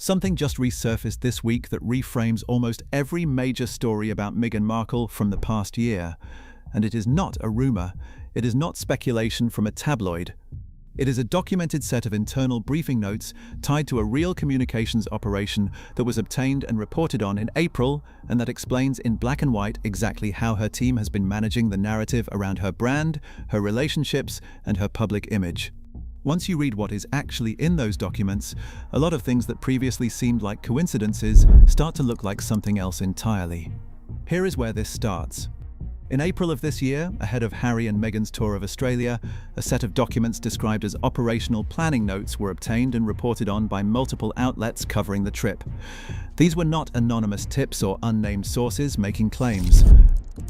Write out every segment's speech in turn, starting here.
Something just resurfaced this week that reframes almost every major story about Meghan Markle from the past year. And it is not a rumor. It is not speculation from a tabloid. It is a documented set of internal briefing notes tied to a real communications operation that was obtained and reported on in April, and that explains in black and white exactly how her team has been managing the narrative around her brand, her relationships, and her public image. Once you read what is actually in those documents, a lot of things that previously seemed like coincidences start to look like something else entirely. Here is where this starts. In April of this year, ahead of Harry and Meghan's tour of Australia, a set of documents described as operational planning notes were obtained and reported on by multiple outlets covering the trip. These were not anonymous tips or unnamed sources making claims.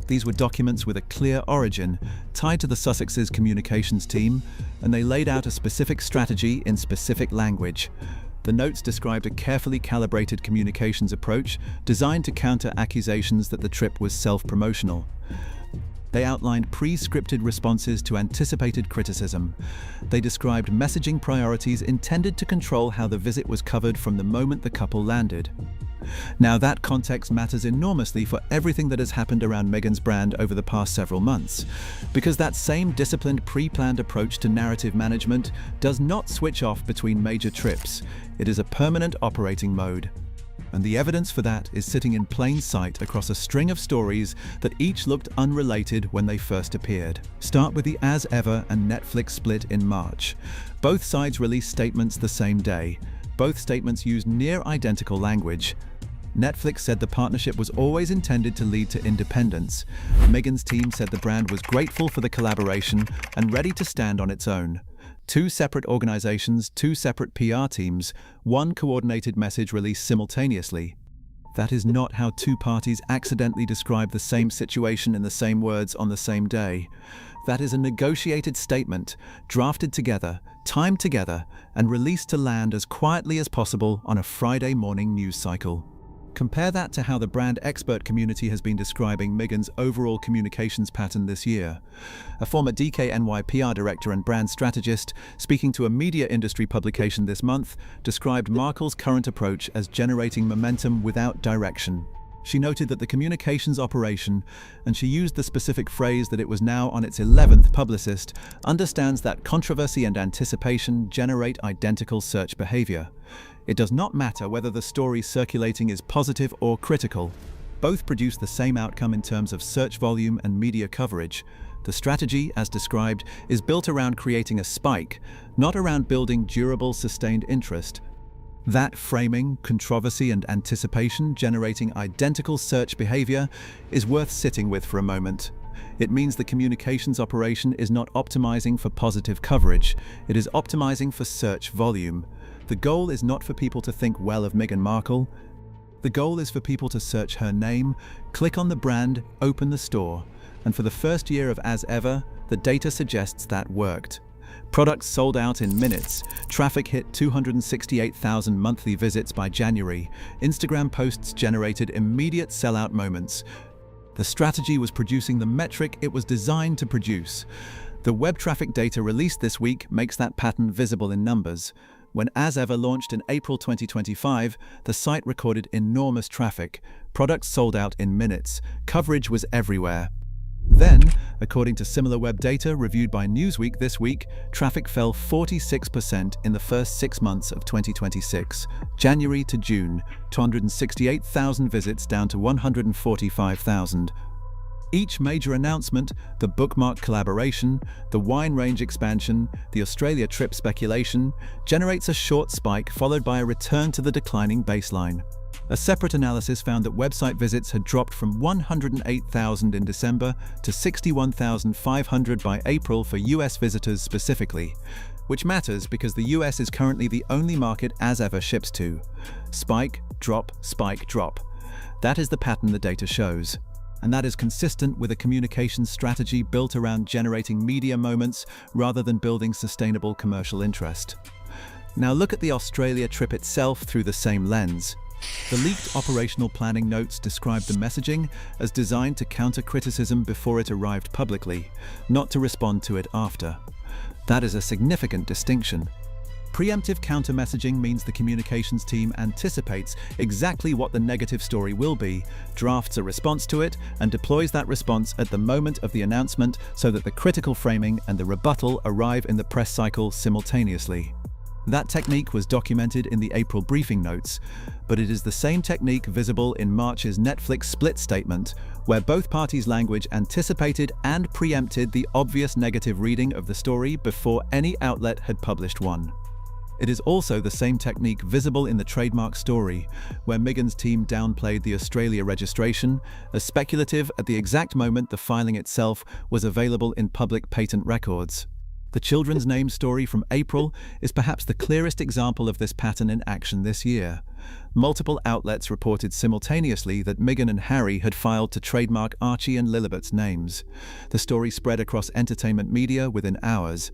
These were documents with a clear origin, tied to the Sussex's communications team, and they laid out a specific strategy in specific language. The notes described a carefully calibrated communications approach designed to counter accusations that the trip was self-promotional. They outlined pre-scripted responses to anticipated criticism. They described messaging priorities intended to control how the visit was covered from the moment the couple landed. Now, that context matters enormously for everything that has happened around Meghan's brand over the past several months, because that same disciplined, pre-planned approach to narrative management does not switch off between major trips. It is a permanent operating mode. And the evidence for that is sitting in plain sight across a string of stories that each looked unrelated when they first appeared. Start with the As Ever and Netflix split in March. Both sides released statements the same day. Both statements used near identical language. Netflix said the partnership was always intended to lead to independence. Meghan's team said the brand was grateful for the collaboration and ready to stand on its own. Two separate organizations, two separate PR teams, one coordinated message released simultaneously. That is not how two parties accidentally describe the same situation in the same words on the same day. That is a negotiated statement, drafted together, timed together, and released to land as quietly as possible on a Friday morning news cycle. Compare that to how the brand expert community has been describing Meghan's overall communications pattern this year. A former DKNY PR director and brand strategist, speaking to a media industry publication this month, described Markle's current approach as generating momentum without direction. She noted that the communications operation, and she used the specific phrase that it was now on its 11th publicist, understands that controversy and anticipation generate identical search behavior. It does not matter whether the story circulating is positive or critical. Both produce the same outcome in terms of search volume and media coverage. The strategy, as described, is built around creating a spike, not around building durable, sustained interest. That framing, controversy, and anticipation generating identical search behavior is worth sitting with for a moment. It means the communications operation is not optimizing for positive coverage, it is optimizing for search volume. The goal is not for people to think well of Meghan Markle. The goal is for people to search her name, click on the brand, open the store. And for the first year of As Ever, the data suggests that worked. Products sold out in minutes. Traffic hit 268,000 monthly visits by January. Instagram posts generated immediate sellout moments. The strategy was producing the metric it was designed to produce. The web traffic data released this week makes that pattern visible in numbers. When As Ever launched in April 2025, the site recorded enormous traffic. Products sold out in minutes. Coverage was everywhere. Then, according to similar web data reviewed by Newsweek this week, traffic fell 46% in the first 6 months of 2026. January to June, 268,000 visits down to 145,000. Each major announcement, the bookmark collaboration, the wine range expansion, the Australia trip speculation, generates a short spike followed by a return to the declining baseline. A separate analysis found that website visits had dropped from 108,000 in December to 61,500 by April for US visitors specifically, which matters because the US is currently the only market As Ever ships to. Spike, drop, spike, drop. That is the pattern the data shows. And that is consistent with a communications strategy built around generating media moments rather than building sustainable commercial interest. Now look at the Australia trip itself through the same lens. The leaked operational planning notes describe the messaging as designed to counter criticism before it arrived publicly, not to respond to it after. That is a significant distinction. Preemptive counter-messaging means the communications team anticipates exactly what the negative story will be, drafts a response to it, and deploys that response at the moment of the announcement so that the critical framing and the rebuttal arrive in the press cycle simultaneously. That technique was documented in the April briefing notes, but it is the same technique visible in March's Netflix split statement, where both parties' language anticipated and preempted the obvious negative reading of the story before any outlet had published one. It is also the same technique visible in the trademark story, where Meghan's team downplayed the Australia registration as speculative at the exact moment the filing itself was available in public patent records. The children's name story from April is perhaps the clearest example of this pattern in action this year. Multiple outlets reported simultaneously that Meghan and Harry had filed to trademark Archie and Lilibet's names. The story spread across entertainment media within hours.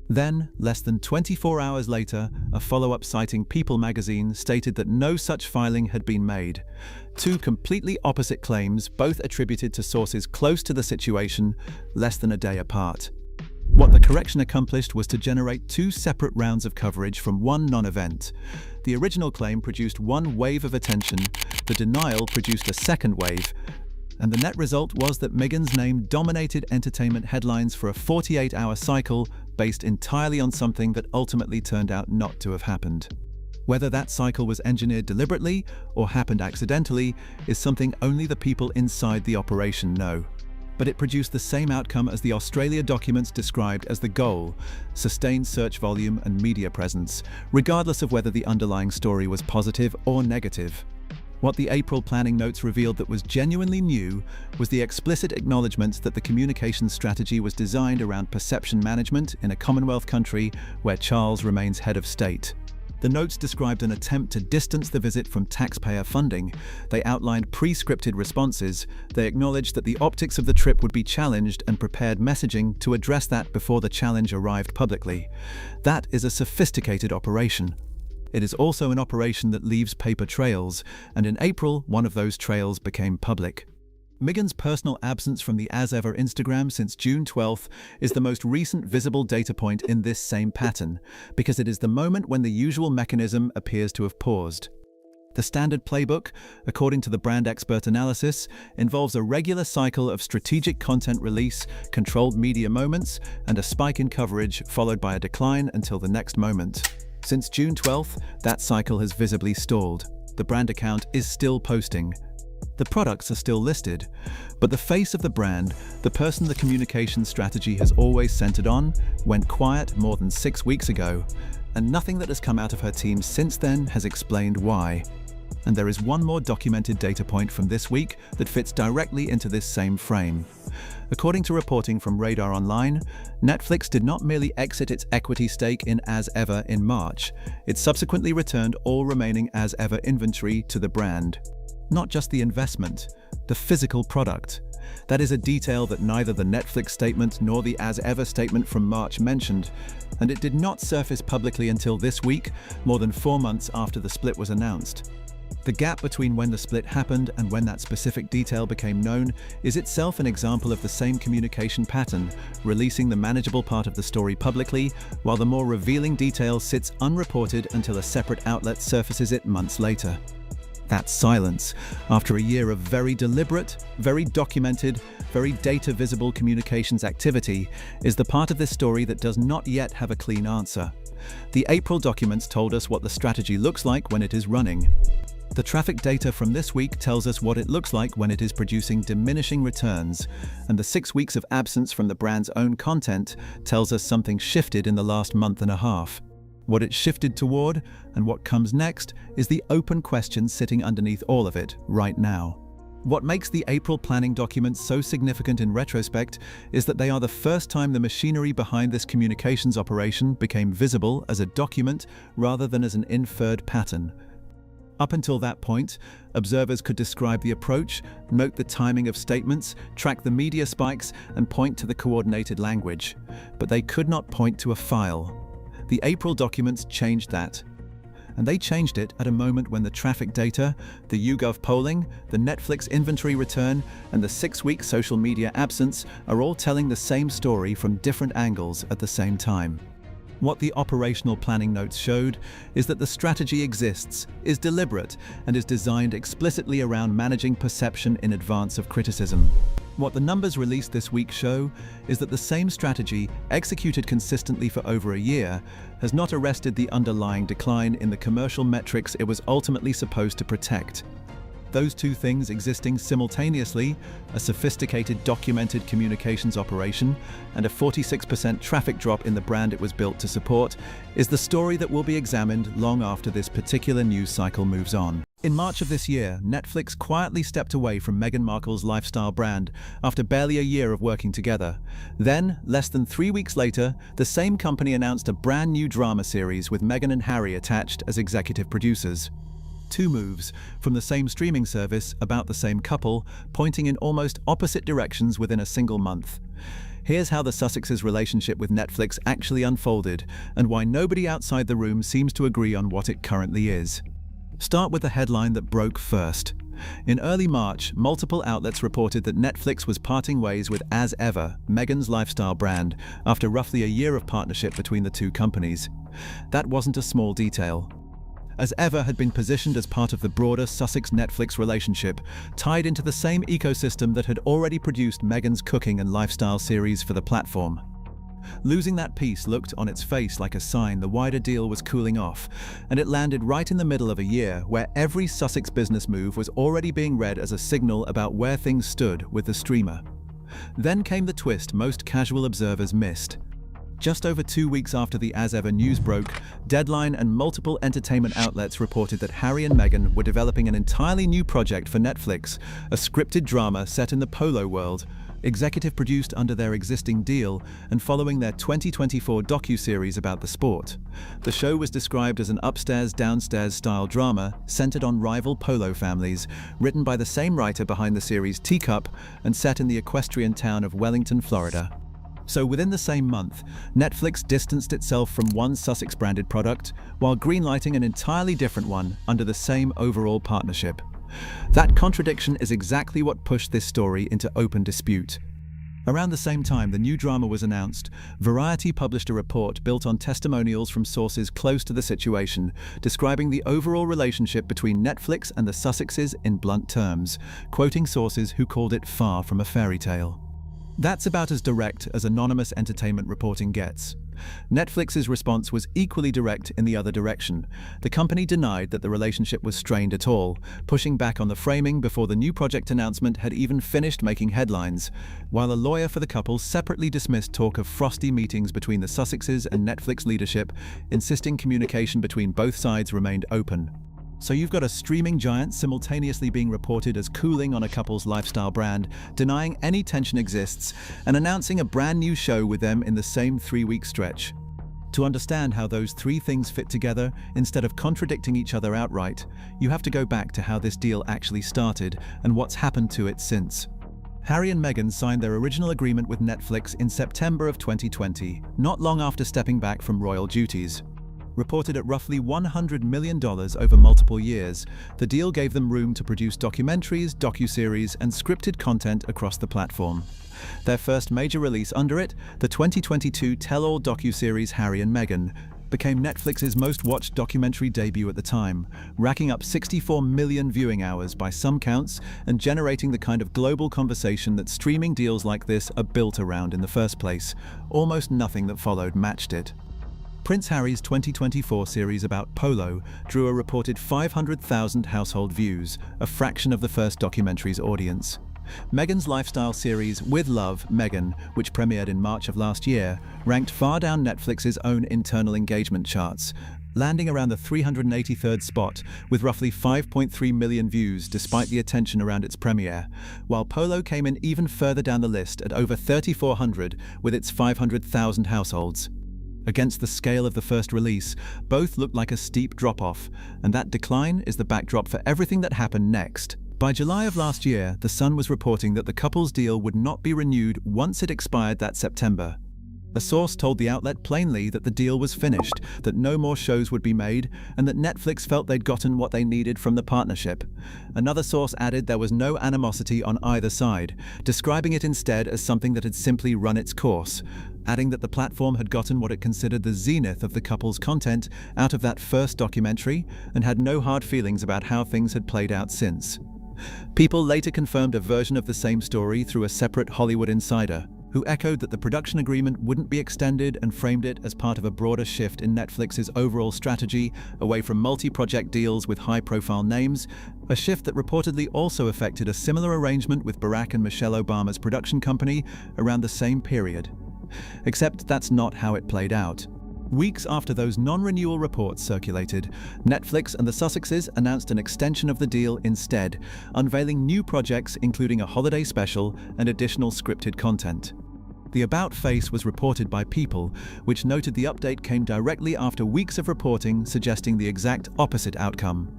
Then, less than 24 hours later, a follow-up citing People magazine stated that no such filing had been made. Two completely opposite claims, both attributed to sources close to the situation, less than a day apart. What the correction accomplished was to generate two separate rounds of coverage from one non-event. The original claim produced one wave of attention, the denial produced a second wave, and the net result was that Meghan's name dominated entertainment headlines for a 48-hour cycle based entirely on something that ultimately turned out not to have happened. Whether that cycle was engineered deliberately or happened accidentally is something only the people inside the operation know. But it produced the same outcome as the Australia documents described as the goal: sustained search volume and media presence, regardless of whether the underlying story was positive or negative. What the April planning notes revealed that was genuinely new was the explicit acknowledgement that the communications strategy was designed around perception management in a Commonwealth country where Charles remains head of state. The notes described an attempt to distance the visit from taxpayer funding. They outlined pre-scripted responses. They acknowledged that the optics of the trip would be challenged and prepared messaging to address that before the challenge arrived publicly. That is a sophisticated operation. It is also an operation that leaves paper trails, and in April, one of those trails became public. Meghan's personal absence from the As Ever Instagram since June 12th is the most recent visible data point in this same pattern, because it is the moment when the usual mechanism appears to have paused. The standard playbook, according to the brand expert analysis, involves a regular cycle of strategic content release, controlled media moments, and a spike in coverage followed by a decline until the next moment. Since June 12th, that cycle has visibly stalled. The brand account is still posting. The products are still listed, but the face of the brand, the person the communication strategy has always centered on, went quiet more than 6 weeks ago, and nothing that has come out of her team since then has explained why. And there is one more documented data point from this week that fits directly into this same frame. According to reporting from Radar Online, Netflix did not merely exit its equity stake in As Ever in March, it subsequently returned all remaining As Ever inventory to the brand. Not just the investment, the physical product. That is a detail that neither the Netflix statement nor the As Ever statement from March mentioned, and it did not surface publicly until this week, more than 4 months after the split was announced. The gap between when the split happened and when that specific detail became known is itself an example of the same communication pattern, releasing the manageable part of the story publicly, while the more revealing detail sits unreported until a separate outlet surfaces it months later. That silence, after a year of very deliberate, very documented, very data-visible communications activity, is the part of this story that does not yet have a clean answer. The April documents told us what the strategy looks like when it is running. The traffic data from this week tells us what it looks like when it is producing diminishing returns, and the 6 weeks of absence from the brand's own content tells us something shifted in the last month and a half. What it shifted toward, and what comes next, is the open question sitting underneath all of it right now. What makes the April planning documents so significant in retrospect is that they are the first time the machinery behind this communications operation became visible as a document rather than as an inferred pattern. Up until that point, observers could describe the approach, note the timing of statements, track the media spikes, and point to the coordinated language. But they could not point to a file. The April documents changed that. And they changed it at a moment when the traffic data, the YouGov polling, the Netflix inventory return, and the 6-week social media absence are all telling the same story from different angles at the same time. What the operational planning notes showed is that the strategy exists, is deliberate, and is designed explicitly around managing perception in advance of criticism. What the numbers released this week show is that the same strategy, executed consistently for over a year, has not arrested the underlying decline in the commercial metrics it was ultimately supposed to protect. Those two things existing simultaneously, a sophisticated documented communications operation and a 46% traffic drop in the brand it was built to support, is the story that will be examined long after this particular news cycle moves on. In March of this year, Netflix quietly stepped away from Meghan Markle's lifestyle brand after barely a year of working together. Then, less than 3 weeks later, the same company announced a brand new drama series with Meghan and Harry attached as executive producers. Two moves from the same streaming service about the same couple, pointing in almost opposite directions within a single month. Here's how the Sussexes' relationship with Netflix actually unfolded, and why nobody outside the room seems to agree on what it currently is. Start with the headline that broke first. In early March, multiple outlets reported that Netflix was parting ways with As Ever, Meghan's lifestyle brand, after roughly a year of partnership between the two companies. That wasn't a small detail. As Ever had been positioned as part of the broader Sussex-Netflix relationship, tied into the same ecosystem that had already produced Meghan's cooking and lifestyle series for the platform. Losing that piece looked on its face like a sign the wider deal was cooling off, and it landed right in the middle of a year where every Sussex business move was already being read as a signal about where things stood with the streamer. Then came the twist most casual observers missed. Just over 2 weeks after the As Ever news broke, Deadline and multiple entertainment outlets reported that Harry and Meghan were developing an entirely new project for Netflix, a scripted drama set in the polo world, executive produced under their existing deal and following their 2024 docu-series about the sport. The show was described as an upstairs-downstairs style drama centered on rival polo families, written by the same writer behind the series Teacup and set in the equestrian town of Wellington, Florida. So within the same month, Netflix distanced itself from one Sussex-branded product while greenlighting an entirely different one under the same overall partnership. That contradiction is exactly what pushed this story into open dispute. Around the same time the new drama was announced, Variety published a report built on testimonials from sources close to the situation, describing the overall relationship between Netflix and the Sussexes in blunt terms, quoting sources who called it far from a fairy tale. That's about as direct as anonymous entertainment reporting gets. Netflix's response was equally direct in the other direction. The company denied that the relationship was strained at all, pushing back on the framing before the new project announcement had even finished making headlines, while a lawyer for the couple separately dismissed talk of frosty meetings between the Sussexes and Netflix leadership, insisting communication between both sides remained open. So you've got a streaming giant simultaneously being reported as cooling on a couple's lifestyle brand, denying any tension exists, and announcing a brand new show with them in the same 3-week stretch. To understand how those three things fit together, instead of contradicting each other outright, you have to go back to how this deal actually started and what's happened to it since. Harry and Meghan signed their original agreement with Netflix in September of 2020, not long after stepping back from royal duties. Reported at roughly $100 million over multiple years, the deal gave them room to produce documentaries, docuseries, and scripted content across the platform. Their first major release under it, the 2022 tell-all docuseries Harry and Meghan, became Netflix's most watched documentary debut at the time, racking up 64 million viewing hours by some counts and generating the kind of global conversation that streaming deals like this are built around in the first place. Almost nothing that followed matched it. Prince Harry's 2024 series about polo drew a reported 500,000 household views, a fraction of the first documentary's audience. Meghan's lifestyle series With Love, Meghan, which premiered in March of last year, ranked far down Netflix's own internal engagement charts, landing around the 383rd spot with roughly 5.3 million views despite the attention around its premiere, while Polo came in even further down the list at over 3,400 with its 500,000 households. Against the scale of the first release, both looked like a steep drop-off, and that decline is the backdrop for everything that happened next. By July of last year, The Sun was reporting that the couple's deal would not be renewed once it expired that September. A source told the outlet plainly that the deal was finished, that no more shows would be made, and that Netflix felt they'd gotten what they needed from the partnership. Another source added there was no animosity on either side, describing it instead as something that had simply run its course, adding that the platform had gotten what it considered the zenith of the couple's content out of that first documentary and had no hard feelings about how things had played out since. People later confirmed a version of the same story through a separate Hollywood insider, who echoed that the production agreement wouldn't be extended and framed it as part of a broader shift in Netflix's overall strategy away from multi-project deals with high-profile names, a shift that reportedly also affected a similar arrangement with Barack and Michelle Obama's production company around the same period. Except that's not how it played out. Weeks after those non-renewal reports circulated, Netflix and the Sussexes announced an extension of the deal instead, unveiling new projects including a holiday special and additional scripted content. The about face was reported by People, which noted the update came directly after weeks of reporting suggesting the exact opposite outcome.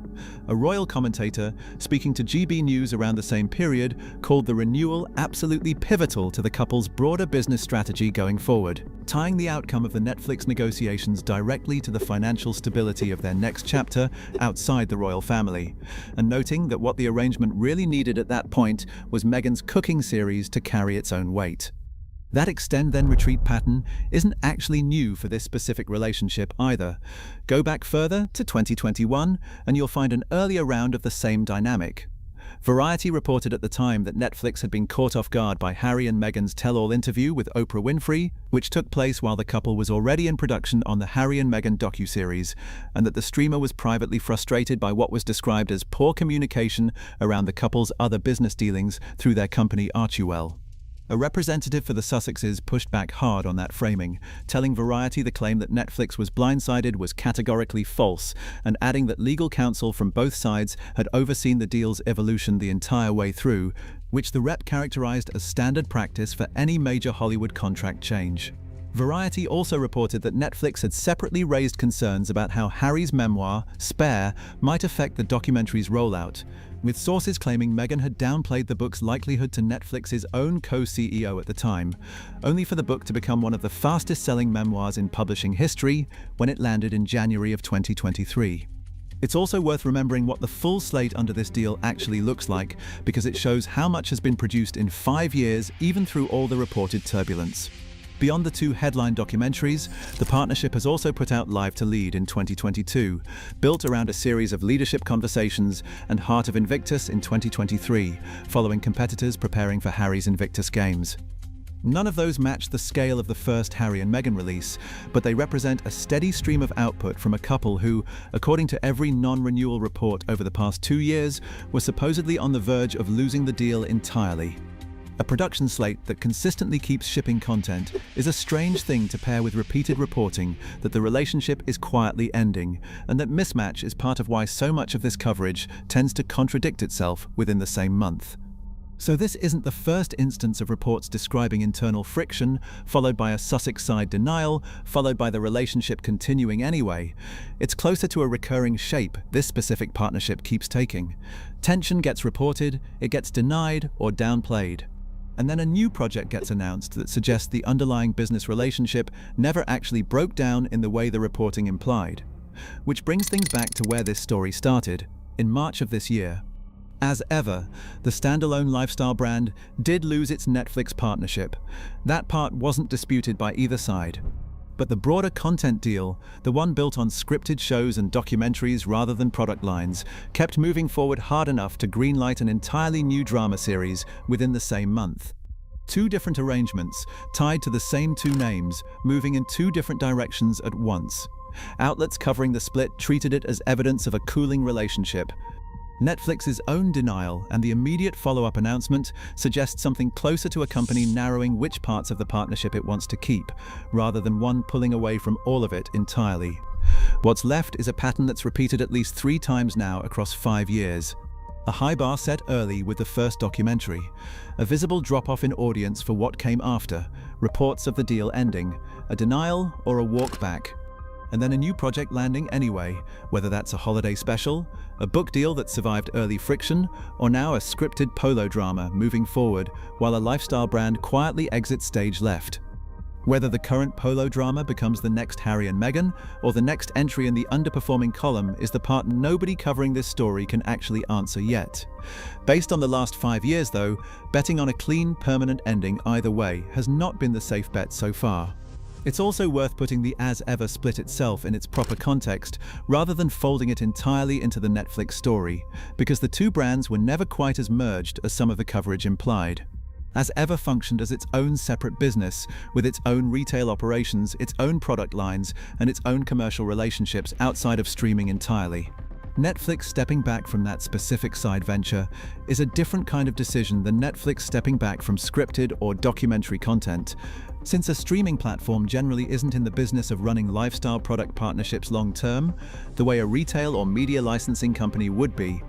A royal commentator, speaking to GB News around the same period, called the renewal absolutely pivotal to the couple's broader business strategy going forward, tying the outcome of the Netflix negotiations directly to the financial stability of their next chapter outside the royal family, and noting that what the arrangement really needed at that point was Meghan's cooking series to carry its own weight. That extend-then-retreat pattern isn't actually new for this specific relationship either. Go back further to 2021, and you'll find an earlier round of the same dynamic. Variety reported at the time that Netflix had been caught off guard by Harry and Meghan's tell-all interview with Oprah Winfrey, which took place while the couple was already in production on the Harry and Meghan docuseries, and that the streamer was privately frustrated by what was described as poor communication around the couple's other business dealings through their company Archewell. A representative for the Sussexes pushed back hard on that framing, telling Variety the claim that Netflix was blindsided was categorically false, and adding that legal counsel from both sides had overseen the deal's evolution the entire way through, which the rep characterized as standard practice for any major Hollywood contract change. Variety also reported that Netflix had separately raised concerns about how Harry's memoir, Spare, might affect the documentary's rollout, with sources claiming Meghan had downplayed the book's likelihood to Netflix's own co-CEO at the time, only for the book to become one of the fastest-selling memoirs in publishing history when it landed in January of 2023. It's also worth remembering what the full slate under this deal actually looks like, because it shows how much has been produced in 5 years, even through all the reported turbulence. Beyond the 2 headline documentaries, the partnership has also put out Live to Lead in 2022, built around a series of leadership conversations, and Heart of Invictus in 2023, following competitors preparing for Harry's Invictus Games. None of those match the scale of the first Harry and Meghan release, but they represent a steady stream of output from a couple who, according to every non-renewal report over the past 2 years, were supposedly on the verge of losing the deal entirely. A production slate that consistently keeps shipping content is a strange thing to pair with repeated reporting that the relationship is quietly ending, and that mismatch is part of why so much of this coverage tends to contradict itself within the same month. So this isn't the first instance of reports describing internal friction, followed by a Sussex side denial, followed by the relationship continuing anyway. It's closer to a recurring shape this specific partnership keeps taking. Tension gets reported, it gets denied or downplayed. And then a new project gets announced that suggests the underlying business relationship never actually broke down in the way the reporting implied. Which brings things back to where this story started, in March of this year. As ever, the standalone lifestyle brand did lose its Netflix partnership. That part wasn't disputed by either side. But the broader content deal, the one built on scripted shows and documentaries rather than product lines, kept moving forward hard enough to greenlight an entirely new drama series within the same month. 2 different arrangements, tied to the same 2 names, moving in 2 different directions at once. Outlets covering the split treated it as evidence of a cooling relationship. Netflix's own denial and the immediate follow-up announcement suggest something closer to a company narrowing which parts of the partnership it wants to keep, rather than one pulling away from all of it entirely. What's left is a pattern that's repeated at least 3 times now across 5 years. A high bar set early with the first documentary, a visible drop-off in audience for what came after, reports of the deal ending, a denial or a walk back. And then a new project landing anyway, whether that's a holiday special, a book deal that survived early friction, or now a scripted polo drama moving forward while a lifestyle brand quietly exits stage left. Whether the current Polo drama becomes the next Harry and Meghan, or the next entry in the underperforming column is the part nobody covering this story can actually answer yet. Based on the last 5 years though, betting on a clean, permanent ending either way has not been the safe bet so far. It's also worth putting the As Ever split itself in its proper context, rather than folding it entirely into the Netflix story, because the two brands were never quite as merged as some of the coverage implied. As Ever functioned as its own separate business, with its own retail operations, its own product lines, and its own commercial relationships outside of streaming entirely. Netflix stepping back from that specific side venture is a different kind of decision than Netflix stepping back from scripted or documentary content, since a streaming platform generally isn't in the business of running lifestyle product partnerships long-term, the way a retail or media licensing company would be.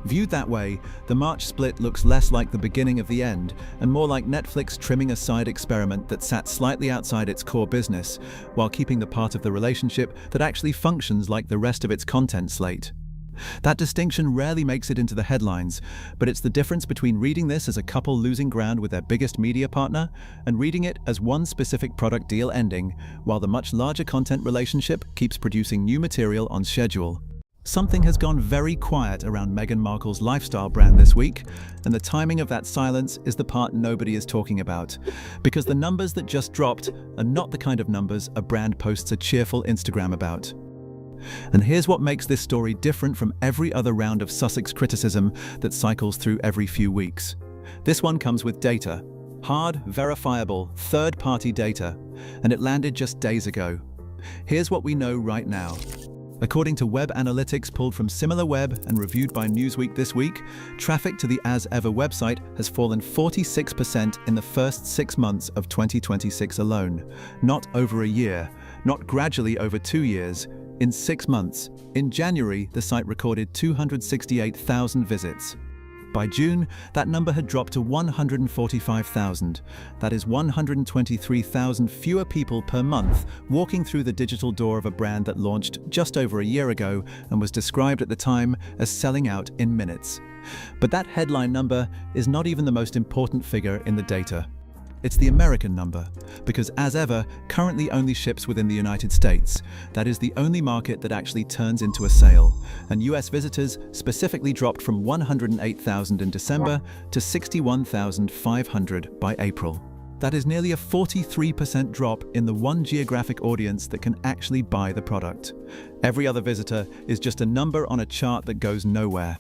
Viewed that way, the March split looks less like the beginning of the end and more like Netflix trimming a side experiment that sat slightly outside its core business, while keeping the part of the relationship that actually functions like the rest of its content slate. That distinction rarely makes it into the headlines, but it's the difference between reading this as a couple losing ground with their biggest media partner and reading it as one specific product deal ending, while the much larger content relationship keeps producing new material on schedule. Something has gone very quiet around Meghan Markle's lifestyle brand this week, and the timing of that silence is the part nobody is talking about, because the numbers that just dropped are not the kind of numbers a brand posts a cheerful Instagram about. And here's what makes this story different from every other round of Sussex criticism that cycles through every few weeks. This one comes with data. Hard, verifiable, third-party data, and it landed just days ago. Here's what we know right now. According to web analytics pulled from SimilarWeb and reviewed by Newsweek this week, traffic to the As Ever website has fallen 46% in the first 6 months of 2026 alone. Not over a year, not gradually over 2 years, in 6 months. In January, the site recorded 268,000 visits. By June, that number had dropped to 145,000. That is 123,000 fewer people per month walking through the digital door of a brand that launched just over a year ago and was described at the time as selling out in minutes. But that headline number is not even the most important figure in the data. It's the American number, because As Ever currently only ships within the United States. That is the only market that actually turns into a sale. And US visitors specifically dropped from 108,000 in December to 61,500 by April. That is nearly a 43% drop in the one geographic audience that can actually buy the product. Every other visitor is just a number on a chart that goes nowhere.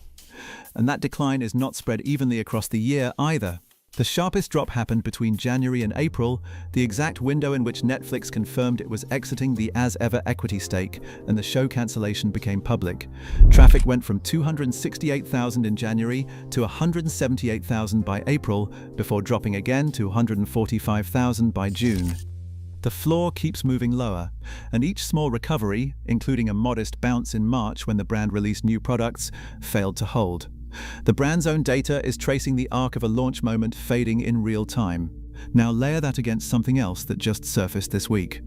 And that decline is not spread evenly across the year either. The sharpest drop happened between January and April, the exact window in which Netflix confirmed it was exiting the As Ever equity stake and the show cancellation became public. Traffic went from 268,000 in January to 178,000 by April, before dropping again to 145,000 by June. The floor keeps moving lower, and each small recovery, including a modest bounce in March when the brand released new products, failed to hold. The brand's own data is tracing the arc of a launch moment fading in real time. Now layer that against something else that just surfaced this week.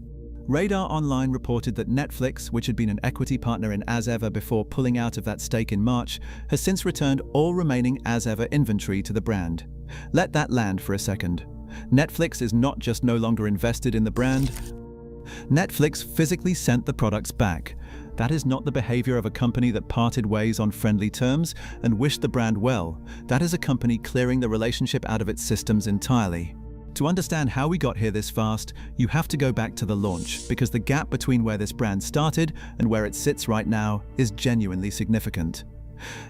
Radar Online reported that Netflix, which had been an equity partner in As Ever before pulling out of that stake in March, has since returned all remaining As Ever inventory to the brand. Let that land for a second. Netflix is not just no longer invested in the brand. Netflix physically sent the products back. That is not the behavior of a company that parted ways on friendly terms and wished the brand well. That is a company clearing the relationship out of its systems entirely. To understand how we got here this fast, you have to go back to the launch, because the gap between where this brand started and where it sits right now is genuinely significant.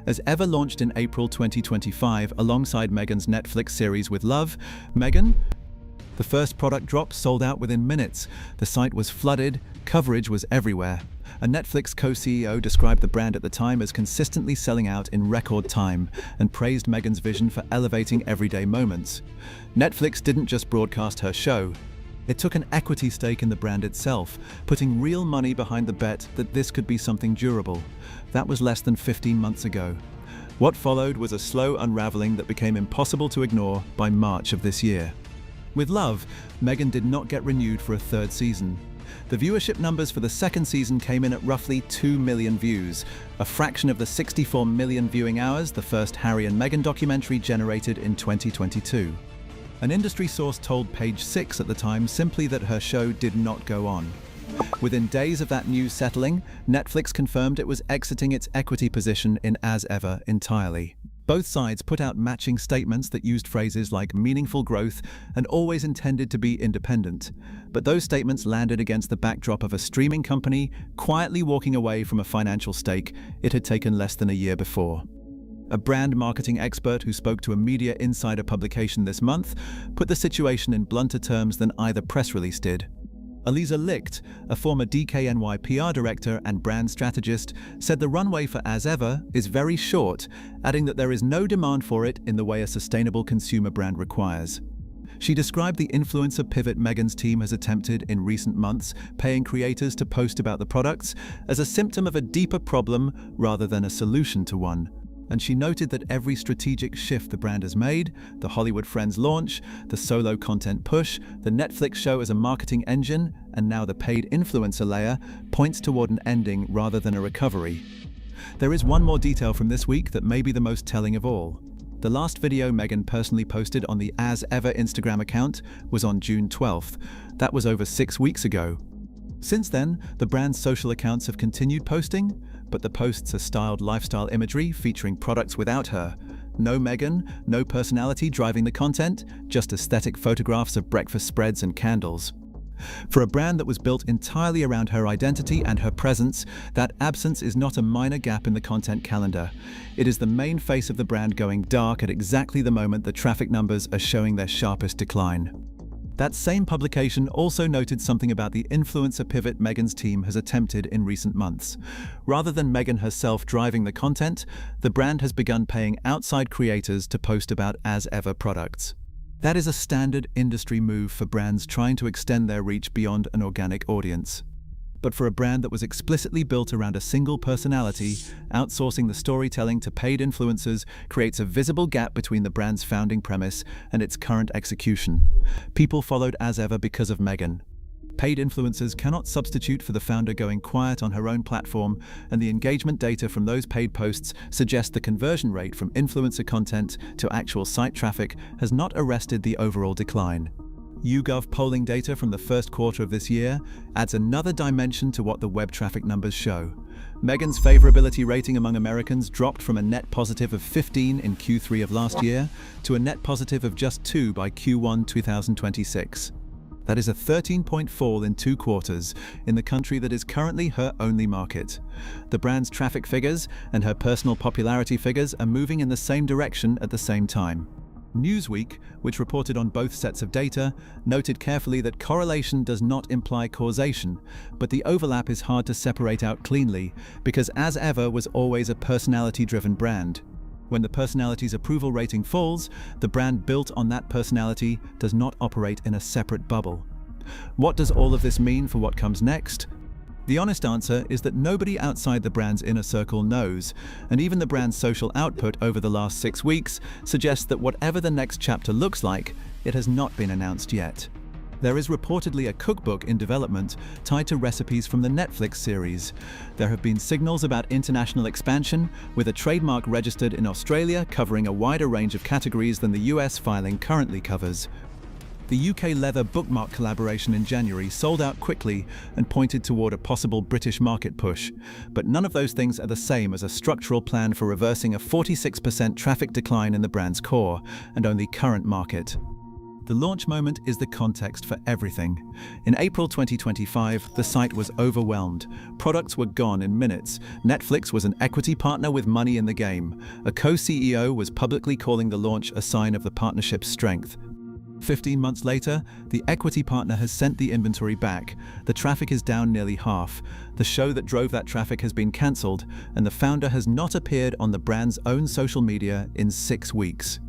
As Ever launched in April 2025 alongside Meghan's Netflix series With Love, Meghan, the first product drop sold out within minutes. The site was flooded, coverage was everywhere. A Netflix co-CEO described the brand at the time as consistently selling out in record time and praised Meghan's vision for elevating everyday moments. Netflix didn't just broadcast her show. It took an equity stake in the brand itself, putting real money behind the bet that this could be something durable. That was less than 15 months ago. What followed was a slow unraveling that became impossible to ignore by March of this year. With Love, Meghan did not get renewed for a third season. The viewership numbers for the second season came in at roughly 2 million views, a fraction of the 64 million viewing hours the first Harry and Meghan documentary generated in 2022. An industry source told Page 6 at the time simply that her show did not go on. Within days of that news settling, Netflix confirmed it was exiting its equity position in As Ever entirely. Both sides put out matching statements that used phrases like meaningful growth and always intended to be independent. But those statements landed against the backdrop of a streaming company quietly walking away from a financial stake it had taken less than a year before. A brand marketing expert who spoke to a media insider publication this month put the situation in blunter terms than either press release did. Aliza Licht, a former DKNY PR director and brand strategist, said the runway for As Ever is very short, adding that there is no demand for it in the way a sustainable consumer brand requires. She described the influencer pivot Meghan's team has attempted in recent months, paying creators to post about the products, as a symptom of a deeper problem rather than a solution to one. And she noted that every strategic shift the brand has made, the Hollywood Friends launch, the solo content push, the Netflix show as a marketing engine, and now the paid influencer layer, points toward an ending rather than a recovery. There is one more detail from this week that may be the most telling of all. The last video Meghan personally posted on the As Ever Instagram account was on June 12th. That was over 6 weeks ago. Since then, the brand's social accounts have continued posting, but the posts are styled lifestyle imagery featuring products without her. No Meghan, no personality driving the content, just aesthetic photographs of breakfast spreads and candles. For a brand that was built entirely around her identity and her presence, that absence is not a minor gap in the content calendar. It is the main face of the brand going dark at exactly the moment the traffic numbers are showing their sharpest decline. That same publication also noted something about the influencer pivot Meghan's team has attempted in recent months. Rather than Meghan herself driving the content, the brand has begun paying outside creators to post about As Ever products. That is a standard industry move for brands trying to extend their reach beyond an organic audience. But for a brand that was explicitly built around a single personality, outsourcing the storytelling to paid influencers creates a visible gap between the brand's founding premise and its current execution. People followed As Ever because of Meghan. Paid influencers cannot substitute for the founder going quiet on her own platform, and the engagement data from those paid posts suggest the conversion rate from influencer content to actual site traffic has not arrested the overall decline. YouGov polling data from the first quarter of this year adds another dimension to what the web traffic numbers show. Meghan's favorability rating among Americans dropped from a net positive of 15 in Q3 of last year to a net positive of just 2 by Q1 2026. That is a 13-point fall in 2 quarters in the country that is currently her only market. The brand's traffic figures and her personal popularity figures are moving in the same direction at the same time. Newsweek, which reported on both sets of data, noted carefully that correlation does not imply causation, but the overlap is hard to separate out cleanly because As Ever was always a personality-driven brand. When the personality's approval rating falls, the brand built on that personality does not operate in a separate bubble. What does all of this mean for what comes next? The honest answer is that nobody outside the brand's inner circle knows, and even the brand's social output over the last 6 weeks suggests that whatever the next chapter looks like, it has not been announced yet. There is reportedly a cookbook in development tied to recipes from the Netflix series. There have been signals about international expansion, with a trademark registered in Australia covering a wider range of categories than the US filing currently covers. The UK leather bookmark collaboration in January sold out quickly and pointed toward a possible British market push. But none of those things are the same as a structural plan for reversing a 46% traffic decline in the brand's core and only current market. The launch moment is the context for everything. In April 2025, the site was overwhelmed. Products were gone in minutes. Netflix was an equity partner with money in the game. A co-CEO was publicly calling the launch a sign of the partnership's strength. 15 months later, the equity partner has sent the inventory back. The traffic is down nearly half. The show that drove that traffic has been cancelled, and the founder has not appeared on the brand's own social media in 6 weeks.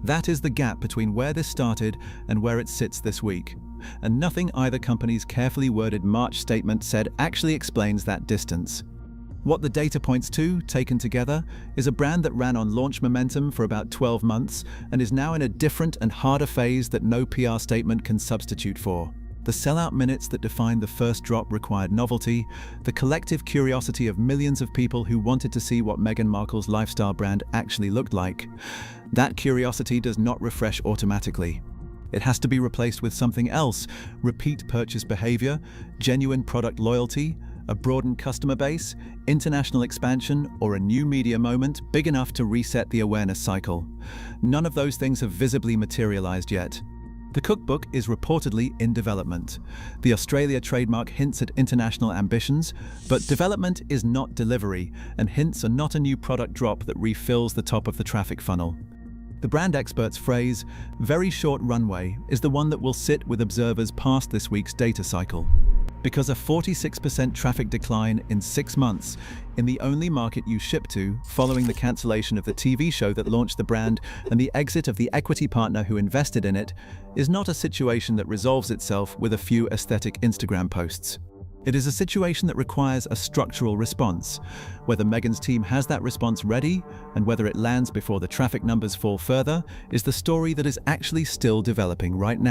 That is the gap between where this started and where it sits this week. And nothing either company's carefully worded March statement said actually explains that distance. What the data points to, taken together, is a brand that ran on launch momentum for about 12 months and is now in a different and harder phase that no PR statement can substitute for. The sellout minutes that defined the first drop required novelty, the collective curiosity of millions of people who wanted to see what Meghan Markle's lifestyle brand actually looked like. That curiosity does not refresh automatically. It has to be replaced with something else: repeat purchase behavior, genuine product loyalty, a broadened customer base, international expansion, or a new media moment big enough to reset the awareness cycle. None of those things have visibly materialized yet. The cookbook is reportedly in development. The Australia trademark hints at international ambitions, but development is not delivery, and hints are not a new product drop that refills the top of the traffic funnel. The brand expert's phrase, "very short runway," is the one that will sit with observers past this week's data cycle. Because a 46% traffic decline in 6 months in the only market you ship to, following the cancellation of the TV show that launched the brand and the exit of the equity partner who invested in it, is not a situation that resolves itself with a few aesthetic Instagram posts. It is a situation that requires a structural response. Whether Meghan's team has that response ready, and whether it lands before the traffic numbers fall further, is the story that is actually still developing right now.